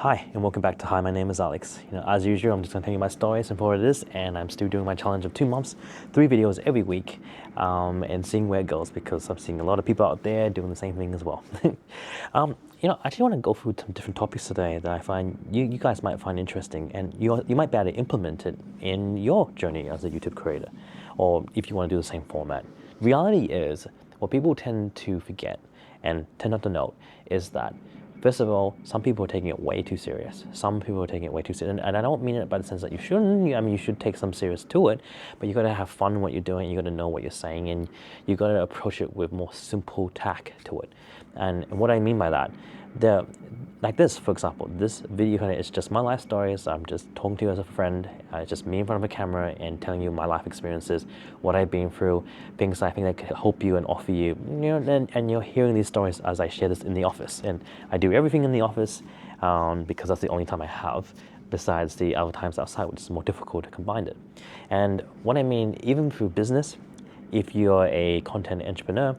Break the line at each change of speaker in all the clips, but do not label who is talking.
Hi, and welcome back to Hi, my name is Alex. As usual, I'm just going to tell you my stories and for what it is, and I'm still doing my challenge of 2 months, 3 videos every week, and seeing where it goes because I'm seeing a lot of people out there doing the same thing as well. I actually want to go through some different topics today that I find you guys might find interesting, and you might be able to implement it in your journey as a YouTube creator, or if you want to do the same format. Reality is, what people tend to forget and tend not to note is that first of all, some people are taking it way too serious. Some people are taking it way too serious. And I don't mean it by the sense that you shouldn't. I mean, you should take some serious to it, but you got to have fun in what you're doing. You got to know what you're saying, and you got to approach it with more simple tack to it. And what I mean by that, like this, for example, this video kind of is just my life stories. I'm just talking to you as a friend. It's just me in front of a camera and telling you my life experiences, what I've been through, things I think that could help you and offer you. And you're hearing these stories as I share this in the office. And I do everything in the office because that's the only time I have, besides the other times outside, which is more difficult to combine it. And what I mean, even through business, if you're a content entrepreneur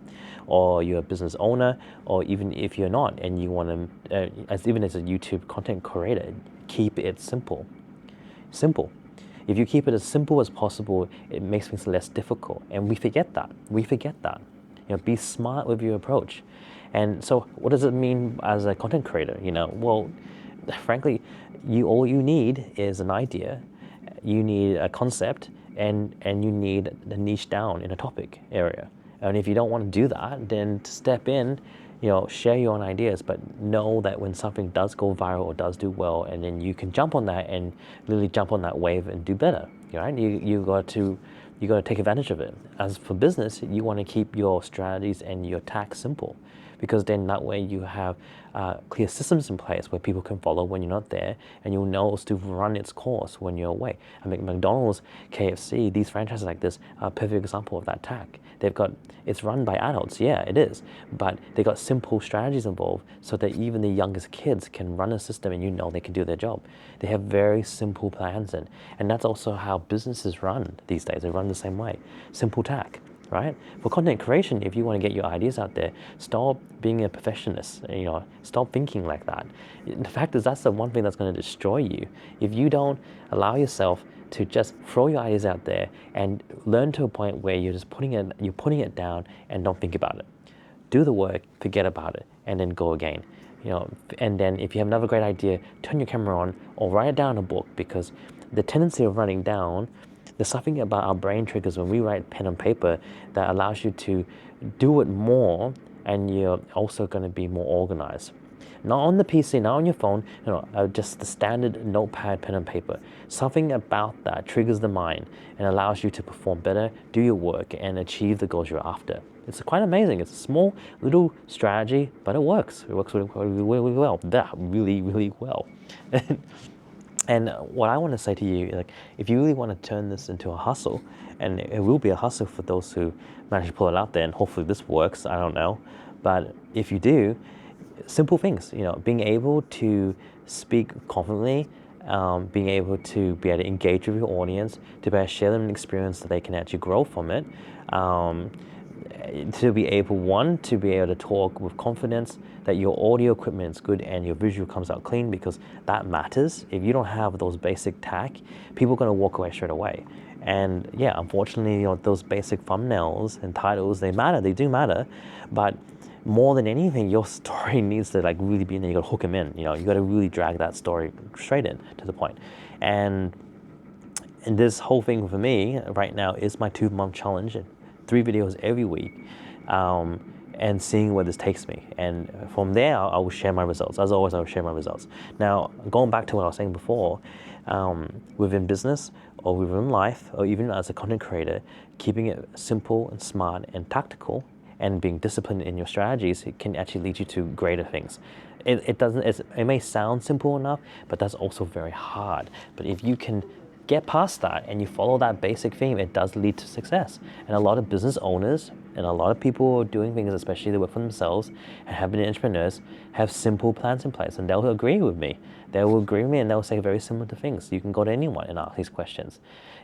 or you're a business owner, or even if you're not and you want to, even as a YouTube content creator, keep it simple. Simple. If you keep it as simple as possible, it makes things less difficult. And we forget that. Be smart with your approach. And so what does it mean as a content creator? Well, frankly, all you need is an idea. You need a concept, and you need the niche down in a topic area. And if you don't want to do that, then step in, share your own ideas, but know that when something does go viral or does do well, and then you can jump on that and literally jump on that wave and do better, right? You got to take advantage of it. As for business, you want to keep your strategies and your tack simple, because then that way you have clear systems in place where people can follow when you're not there, and you'll know to run its course when you're away. I mean, McDonald's, KFC, these franchises like this are a perfect example of that tack. It's run by adults, yeah, it is, but they got simple strategies involved so that even the youngest kids can run a system and they can do their job. They have very simple plans, and that's also how businesses run these days. They run the same way, simple tack. Right? For content creation, if you want to get your ideas out there, stop being a perfectionist. Stop thinking like that. The fact is, that's the one thing that's going to destroy you. If you don't allow yourself to just throw your ideas out there and learn to a point where you're putting it down and don't think about it. Do the work, forget about it, and then go again. And then if you have another great idea, turn your camera on or write it down in a book, because the tendency of writing down, there's something about our brain triggers when we write pen and paper that allows you to do it more, and you're also going to be more organized. Not on the PC, not on your phone, just the standard notepad, pen and paper. Something about that triggers the mind and allows you to perform better, do your work, and achieve the goals you're after. It's quite amazing. It's a small little strategy, but it works. It works really, really well. Really, really well. And what I want to say to you, if you really want to turn this into a hustle, and it will be a hustle for those who manage to pull it out there, and hopefully this works, I don't know. But if you do, simple things, being able to speak confidently, being able to engage with your audience, to be able to share them an experience that they can actually grow from it, to be able to talk with confidence, that your audio equipment is good and your visual comes out clean, because that matters. If you don't have those basic tack, people are going to walk away straight away. And yeah, unfortunately, those basic thumbnails and titles, they do matter, but more than anything, your story needs to really be in there. You got to hook them in. You got to really drag that story straight in to the point. And this whole thing for me right now is my 2-month challenge. 3 videos every week, and seeing where this takes me. And from there, I will share my results. As always, I will share my results. Now, going back to what I was saying before, within business or within life, or even as a content creator, keeping it simple and smart and tactical, and being disciplined in your strategies, it can actually lead you to greater things. It may sound simple enough, but that's also very hard. But if you can get past that and you follow that basic theme, it does lead to success. And a lot of business owners And a lot of people doing things, especially they work for themselves and have been entrepreneurs, have simple plans in place, and they'll agree with me. They will agree with me and they'll say very similar to things. You can go to anyone and ask these questions.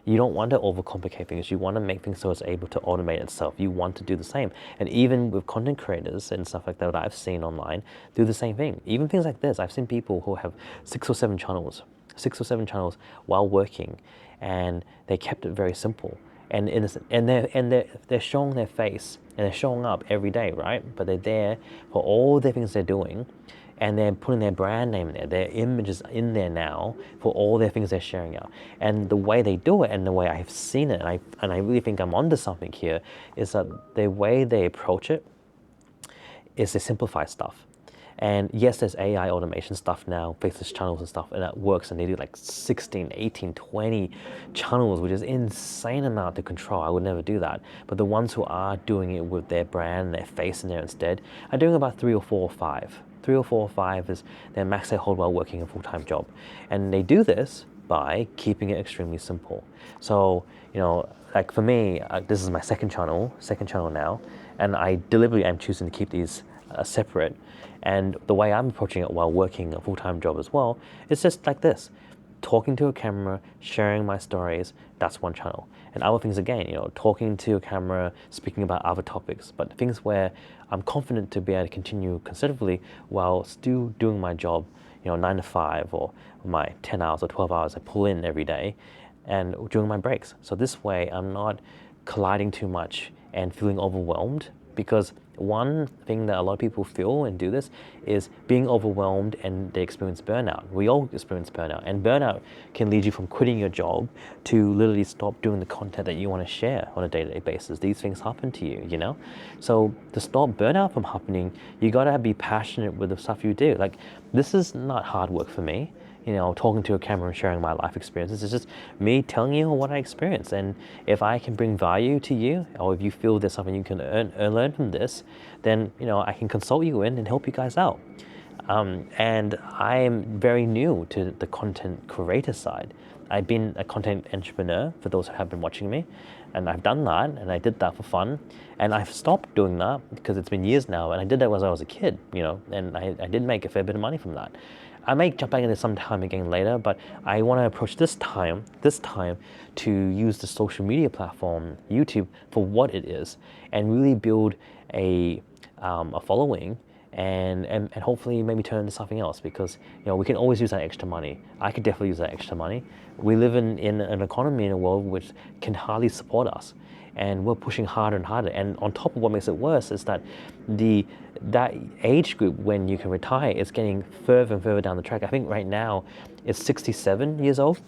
You don't want to overcomplicate things. You want to make things so it's able to automate itself. You want to do the same. And even with content creators and stuff like that I've seen online, do the same thing. Even things like this, I've seen people who have 6 or 7 channels while working, and they kept it very simple and innocent. And they're showing their face and they're showing up every day, right? But they're there for all the things they're doing, and they're putting their brand name there, their images in there now for all their things they're sharing out. And the way they do it, and the way I've seen it, and I really think I'm onto something here, is that the way they approach it is they simplify stuff. And yes, there's AI automation stuff now, faceless channels and stuff, and that works, and they do like 16, 18, 20 channels, which is insane amount to control. I would never do that. But the ones who are doing it with their brand, their face in there instead, are doing about 3 or 4 or 5. 3 or 4 or 5 is their max they hold while working a full-time job. And they do this by keeping it extremely simple. So, like for me, this is my second channel now, and I deliberately am choosing to keep these separate. And the way I'm approaching it while working a full-time job as well, it's just like this. Talking to a camera, sharing my stories, that's one channel. And other things again, talking to a camera, speaking about other topics, but things where I'm confident to be able to continue consecutively while still doing my job, 9 to 5, or my 10 hours or 12 hours I pull in every day, and during my breaks. So this way I'm not colliding too much and feeling overwhelmed, because one thing that a lot of people feel and do this is being overwhelmed, and they experience burnout. We all experience burnout, and burnout can lead you from quitting your job to literally stop doing the content that you want to share on a day-to-day basis. These things happen to you, So to stop burnout from happening, you gotta be passionate with the stuff you do. Like, this is not hard work for me. Talking to a camera and sharing my life experiences. It's just me telling you what I experience. And if I can bring value to you, or if you feel there's something you can learn from this, then I can consult you in and help you guys out. And I am very new to the content creator side. I've been a content entrepreneur, for those who have been watching me, and I've done that, and I did that for fun, and I've stopped doing that because it's been years now, and I did that when I was a kid, and I did make a fair bit of money from that. I may jump back into some time again later, but I want to approach this time to use the social media platform, YouTube, for what it is, and really build a following, and hopefully maybe turn into something else, because we can always use that extra money. I could definitely use that extra money. We live in an economy, in a world which can hardly support us, and we're pushing harder and harder. And on top of what makes it worse is that that age group when you can retire is getting further and further down the track. I think right now it's 67 years old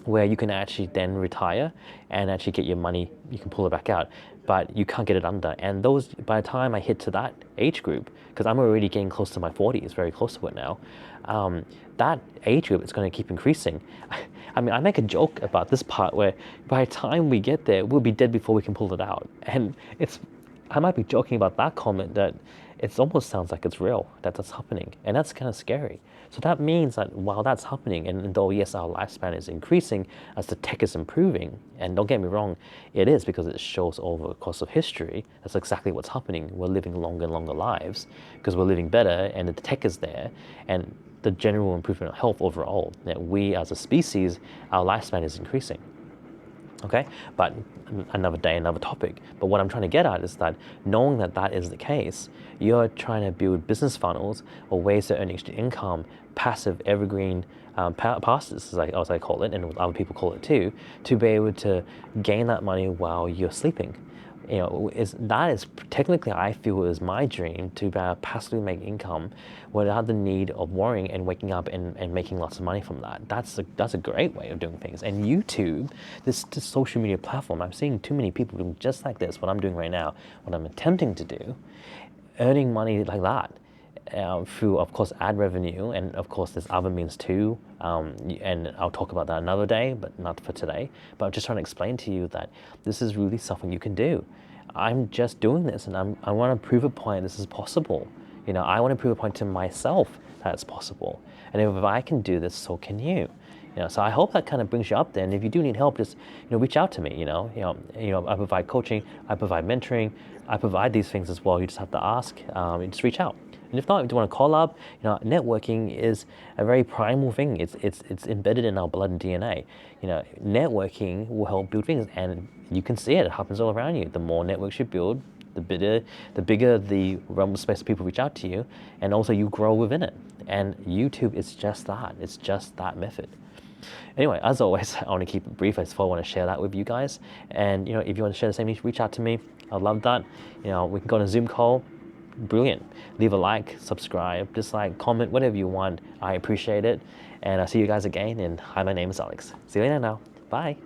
where you can actually then retire and actually get your money, you can pull it back out, but you can't get it under. And those, by the time I hit to that age group, because I'm already getting close to my 40s, very close to it now, that age group is going to keep increasing. I mean, I make a joke about this part where by the time we get there, we'll be dead before we can pull it out. And I might be joking about that comment, that it almost sounds like it's real, that that's happening. And that's kind of scary. So that means that while that's happening, and though yes, our lifespan is increasing as the tech is improving, and don't get me wrong, it is, because it shows over the course of history, that's exactly what's happening. We're living longer and longer lives because we're living better, and the tech is there, and the general improvement of health overall, that we as a species, our lifespan is increasing. Okay, but another day, another topic. But what I'm trying to get at is that knowing that that is the case, you're trying to build business funnels or ways to earn extra income, passive evergreen passes, as I call it, and other people call it too, to be able to gain that money while you're sleeping. That is technically, I feel, is my dream, to passively make income without the need of worrying and waking up and making lots of money from that. That's a great way of doing things. And YouTube, this social media platform, I'm seeing too many people doing just like this, what I'm doing right now, what I'm attempting to do, earning money like that. Through, of course, ad revenue, and of course there's other means too, and I'll talk about that another day, but not for today. But I'm just trying to explain to you that this is really something you can do. I'm just doing this, and I want to prove a point this is possible. I want to prove a point to myself that it's possible. And if I can do this, so can you. So I hope that kind of brings you up there. And if you do need help, just reach out to me. I provide coaching, I provide mentoring, I provide these things as well. You just have to ask, and just reach out. And if not, if you want to call up, networking is a very primal thing. It's embedded in our blood and DNA. Networking will help build things, and you can see it. It happens all around you. The more networks you build, the bigger the realm of space people reach out to you, and also you grow within it. And YouTube is just that. It's just that method. Anyway, as always, I want to keep it brief. I just want to share that with you guys. And if you want to share the same news, reach out to me. I'd love that. We can go on a Zoom call. Brilliant. Leave a like, subscribe, dislike, comment, whatever you want. I appreciate it. And I'll see you guys again. And hi, my name is Alex. See you later now. Bye.